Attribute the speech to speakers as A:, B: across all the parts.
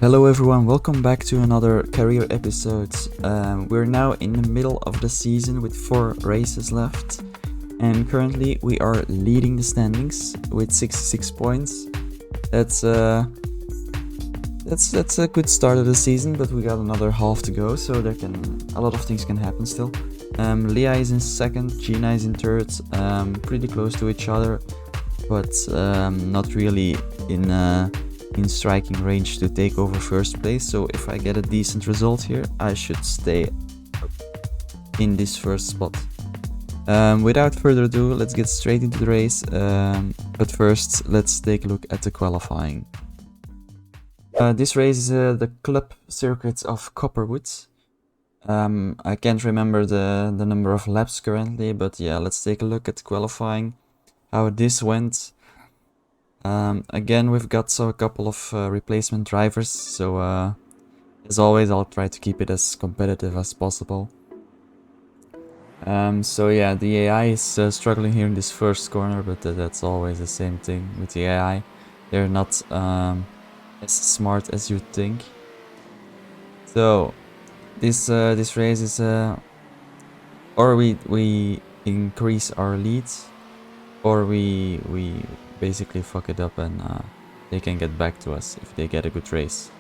A: Hello everyone, welcome back to another career episode. We're now in the middle of the season with 4 races left, and currently we are leading the standings with 66 points. That's a good start of the season, but we got another half to go, so a lot of things can happen still. Leah is in second, Gina is in third, pretty close to each other, but not really in striking range to take over first place. So if I get a decent result here, I should stay in this first spot. Without further ado, let's get straight into the race. But first, let's take a look at the qualifying. This race is the club circuit of Copperwood. I can't remember the number of laps currently, but yeah, let's take a look at qualifying, how this went. Again, we've got a couple of replacement drivers, so as always, I'll try to keep it as competitive as possible. So yeah, the AI is struggling here in this first corner, but that's always the same thing with the AI. They're not as smart as you'd think. So this race is or we increase our lead, or we basically fuck it up and they can get back to us if they get a good race.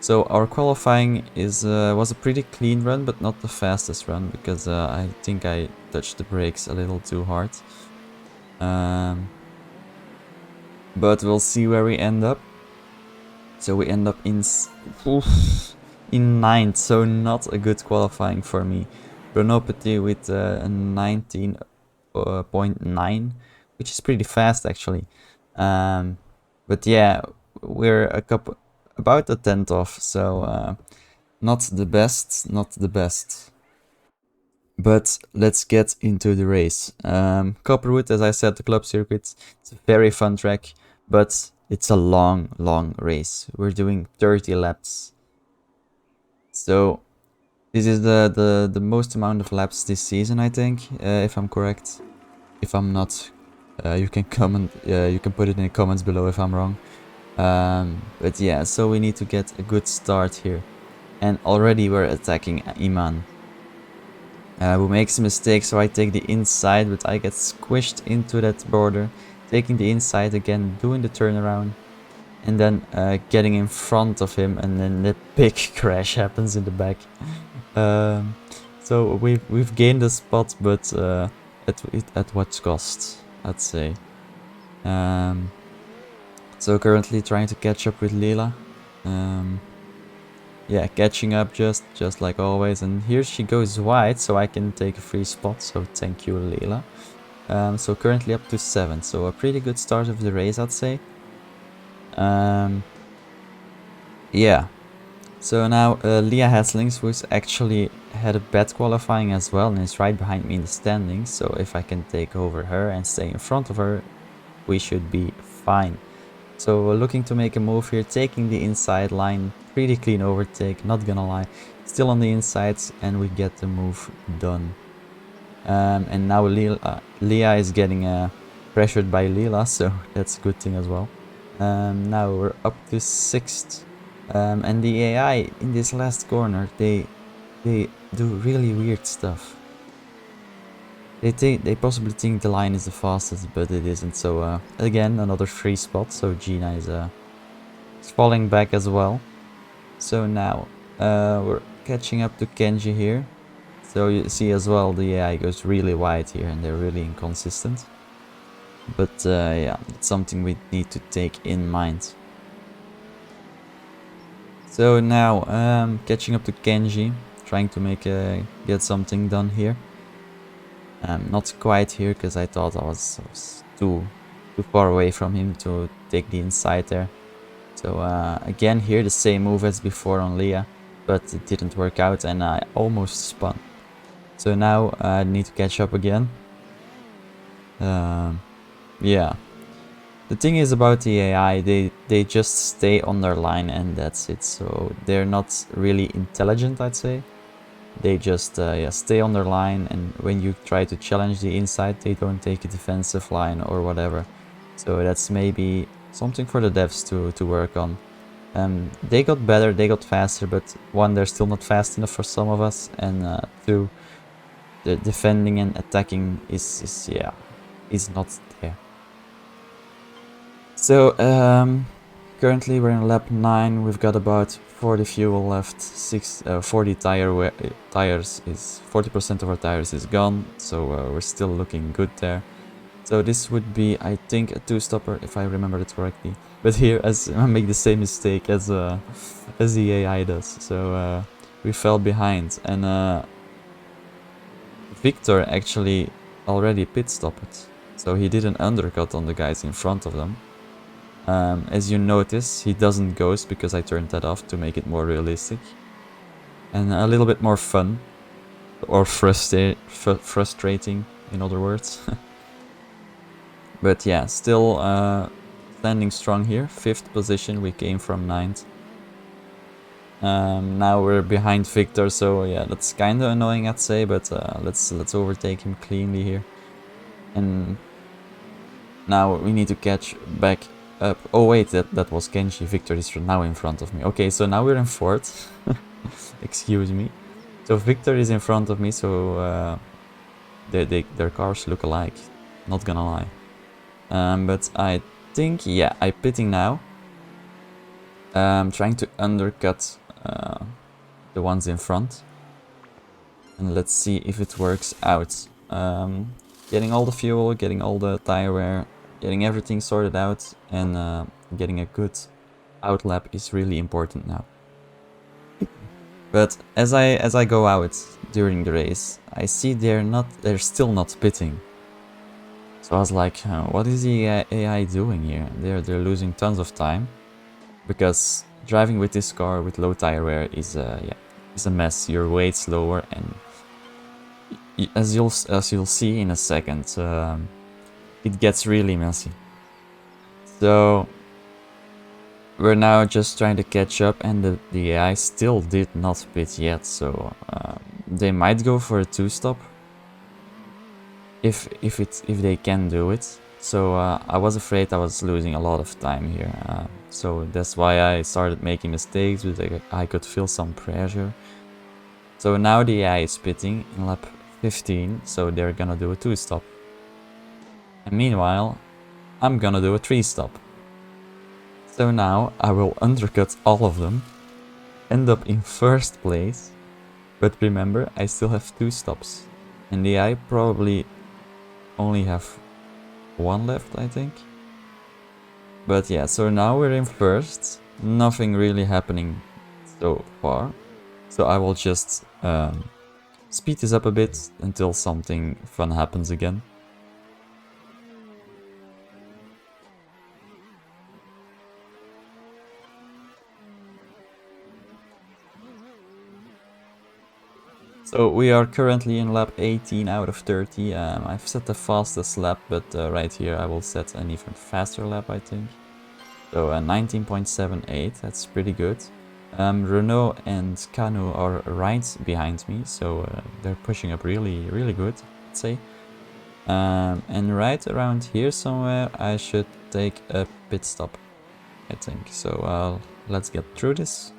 A: So our qualifying was a pretty clean run, but not the fastest run, because I think I touched the brakes a little too hard. But we'll see where we end up. So we end up in ninth, so not a good qualifying for me. Bronopathy with a 19.9, which is pretty fast actually. But yeah, we're about a tenth off, so not the best. But let's get into the race. Copperwood, as I said, the club circuit, it's a very fun track, but it's a long race. We're doing 30 laps. So this is the most amount of laps this season, I think, if I'm correct. If I'm not, you can comment. You can put it in the comments below if I'm wrong. But yeah, so we need to get a good start here, and already we're attacking Iman, who makes a mistake. So I take the inside, but I get squished into that border, taking the inside again, doing the turnaround, and then getting in front of him, and then the big crash happens in the back. So we've gained a spot, but at what cost, I'd say. So currently trying to catch up with Leela. Yeah, catching up just like always, and here she goes wide, so I can take a free spot, so thank you, Leela. So currently up to 7, so a pretty good start of the race, I'd say. Yeah, so now Leah Haslings, who's actually had a bad qualifying as well and is right behind me in the standings, so if I can take over her and stay in front of her, we should be fine. So we're looking to make a move here, taking the inside line, pretty clean overtake, not gonna lie, still on the insides, and we get the move done. And now Leah is getting pressured by Leela, so that's a good thing as well. Now we're up to 6th, and the AI in this last corner, they do really weird stuff. They possibly think the line is the fastest, but it isn't. So again, another free spot. So Gina is falling back as well. So now we're catching up to Kenji here. So you see as well, the AI goes really wide here, and they're really inconsistent. But yeah, it's something we need to take in mind. So now catching up to Kenji, trying to get something done here. Not quite here, because I thought I was too far away from him to take the inside there. So again here the same move as before on Leah, but it didn't work out and I almost spun. So now I need to catch up again. Yeah. The thing is about the AI, they just stay on their line and that's it. So they're not really intelligent, I'd say. They just yeah, stay on their line, and when you try to challenge the inside, they don't take a defensive line or whatever. So that's maybe something for the devs to work on. They got better, they got faster, but one, they're still not fast enough for some of us, and two, the defending and attacking is not there. So currently we're in lap 9. We've got about 40 fuel left. 40 tires is 40% of our tires is gone. So we're still looking good there. So this would be, I think, a 2-stopper if I remember it correctly. But here, as I make the same mistake as the AI does. So we fell behind, and Victor actually already pit stopped. So he did an undercut on the guys in front of them. As you notice, he doesn't ghost because I turned that off to make it more realistic. And a little bit more fun. Or frustrating, in other words. But yeah, still standing strong here. 5th position, we came from 9th. Now we're behind Victor, so yeah, that's kinda annoying, I'd say, but let's overtake him cleanly here. And now we need to catch back up. Oh wait, that was Kenji. Victor is now in front of me. Okay, so now we're in 4th. Excuse me. So Victor is in front of me, so their cars look alike. Not gonna lie. But I think, yeah, I'm pitting now. Trying to undercut the ones in front. And let's see if it works out. Getting all the fuel, getting all the tire wear, getting everything sorted out, and getting a good outlap is really important now. But as I go out during the race, I see they're still not pitting. So I was like, what is the AI doing here? They're losing tons of time, because driving with this car with low tire wear is a mess. You're way slower, and as you'll see in a second, it gets really messy. So we're now just trying to catch up, and the AI still did not pit yet. So they might go for a 2-stop if they can do it. So I was afraid I was losing a lot of time here. So that's why I started making mistakes, but I could feel some pressure. So now the AI is pitting in lap 15, so they're gonna do a 2-stop. And meanwhile, I'm gonna do a 3-stop. So now I will undercut all of them, end up in 1st place, but remember, I still have 2 stops. And the AI probably only have 1 left, I think. But yeah, so now we're in 1st. Nothing really happening so far. So I will just speed this up a bit until something fun happens again. So we are currently in lap 18 out of 30. I've set the fastest lap, but right here I will set an even faster lap, I think. So 19.78, that's pretty good. Renault and Kanu are right behind me, so they're pushing up really good, I'd say. And right around here somewhere I should take a pit stop, I think. So let's get through this.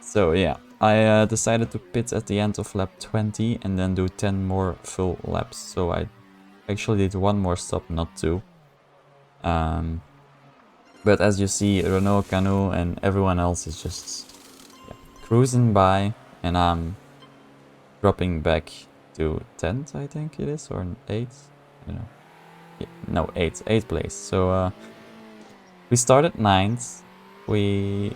A: So yeah, I decided to pit at the end of lap 20 and then do 10 more full laps. So I actually did 1 more stop, not 2. But as you see, Renault, Kanu and everyone else is just cruising by, and I'm dropping back to 10th, I think it is, or 8th, I don't know. Yeah, no, 8th place. So we started 9th. We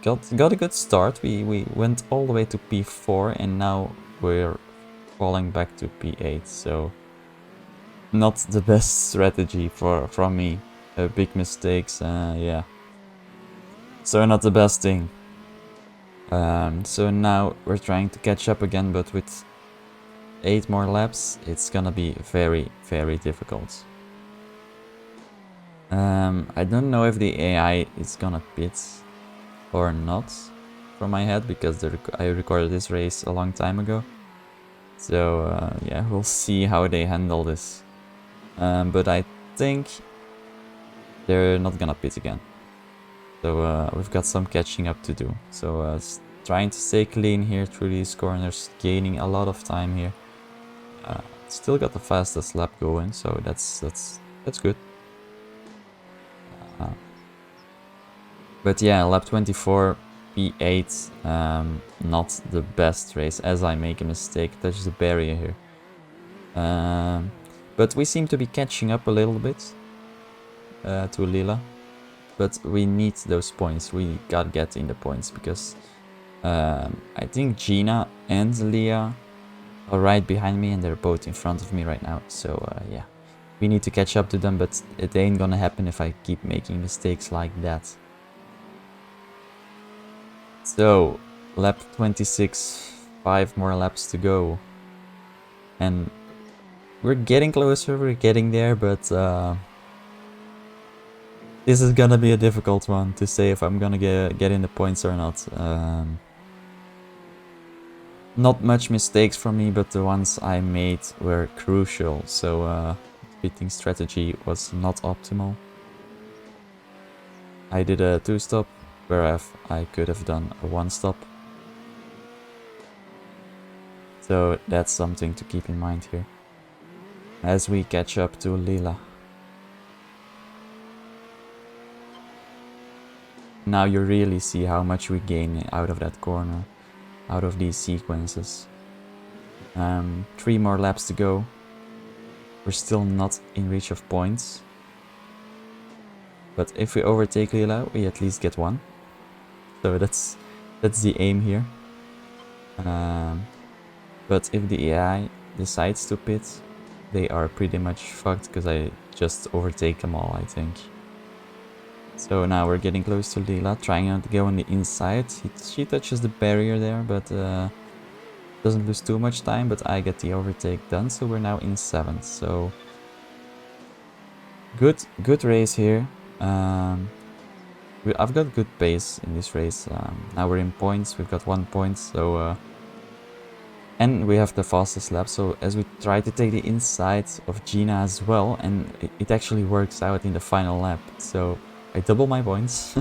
A: got a good start. We went all the way to P4, and now we're falling back to P8. So not the best strategy from me. Big mistakes. Yeah. So not the best thing. So now we're trying to catch up again, but with 8 more laps, it's gonna be very difficult. I don't know if the AI is gonna pit or not from my head, because I recorded this race a long time ago. So yeah, we'll see how they handle this. But I think they're not gonna pit again. So we've got some catching up to do. So trying to stay clean here through these corners, gaining a lot of time here. Still got the fastest lap going, so that's good. But yeah, lap 24, P8, not the best race, as I make a mistake, touch the barrier here. But we seem to be catching up a little bit to Lila. But we need those points, we gotta get in the points, because I think Gina and Leah are right behind me and they're both in front of me right now. So yeah, we need to catch up to them, but it ain't gonna happen if I keep making mistakes like that. So, lap 26, 5 more laps to go. And we're getting closer, we're getting there, but this is gonna be a difficult one to say if I'm gonna get in the points or not. Not much mistakes from me, but the ones I made were crucial, so pitting strategy was not optimal. I did a 2-stop, where I could have done a 1-stop. So that's something to keep in mind here as we catch up to Lila. Now you really see how much we gain out of that corner, out of these sequences. 3 more laps to go. We're still not in reach of points. But if we overtake Lila, we at least get 1. So that's the aim here. But if the AI decides to pit, they are pretty much fucked, because I just overtake them all, I think. So now we're getting close to Lila, trying not to go on the inside. She touches the barrier there, but doesn't lose too much time, but I get the overtake done, so we're now in 7th. So good race here. I've got good pace in this race. Now we're in points, we've got 1 point, so and we have the fastest lap, so as we try to take the inside of Gina as well, and it actually works out in the final lap. So I double my points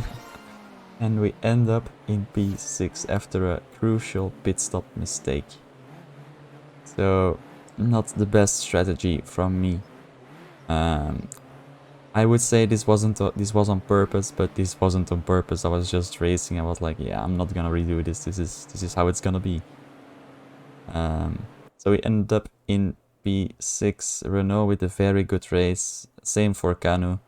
A: and we end up in P6 after a crucial pit stop mistake. So not the best strategy from me. I would say this was on purpose, but this wasn't on purpose. I was just racing. I was like, yeah, I'm not gonna redo this. This is how it's gonna be. So we ended up in P6. Renault with a very good race. Same for Kanu.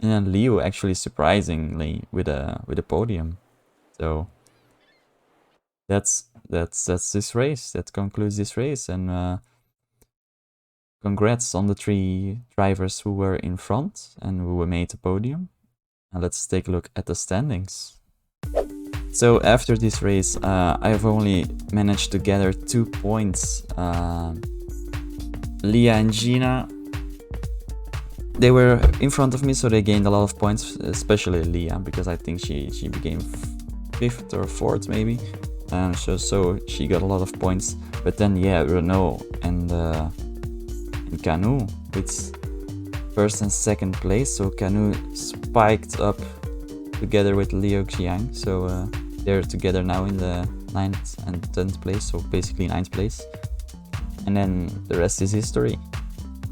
A: And then Leo actually surprisingly with a podium. So that's this race. That concludes this race, and congrats on the 3 drivers who were in front and who made the podium. Now let's take a look at the standings. So after this race, I have only managed to gather 2 points. Leah and Gina, they were in front of me, so they gained a lot of points, especially Leah, because I think she became 5th or 4th maybe. So she got a lot of points. But then yeah, Renault and Kanu with 1st and 2nd place. So Kanu spiked up together with Liu Xiang, so they're together now in the 9th and 10th place, so basically 9th place. And then the rest is history.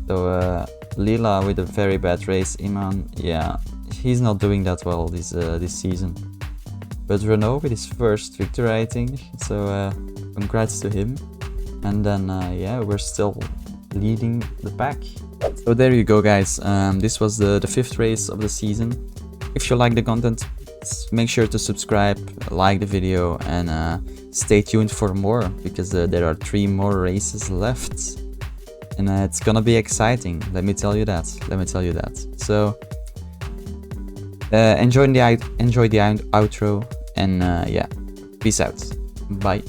A: So Lila with a very bad race. Iman, yeah, he's not doing that well this season. But Renault with his 1st victory, I think, so congrats to him. And then yeah, we're still leading the pack. So there you go, guys. This was the 5th race of the season. If you like the content, make sure to subscribe, like the video, and stay tuned for more, because there are 3 more races left. And it's gonna be exciting, let me tell you that. So enjoy the outro, and yeah, peace out. Bye.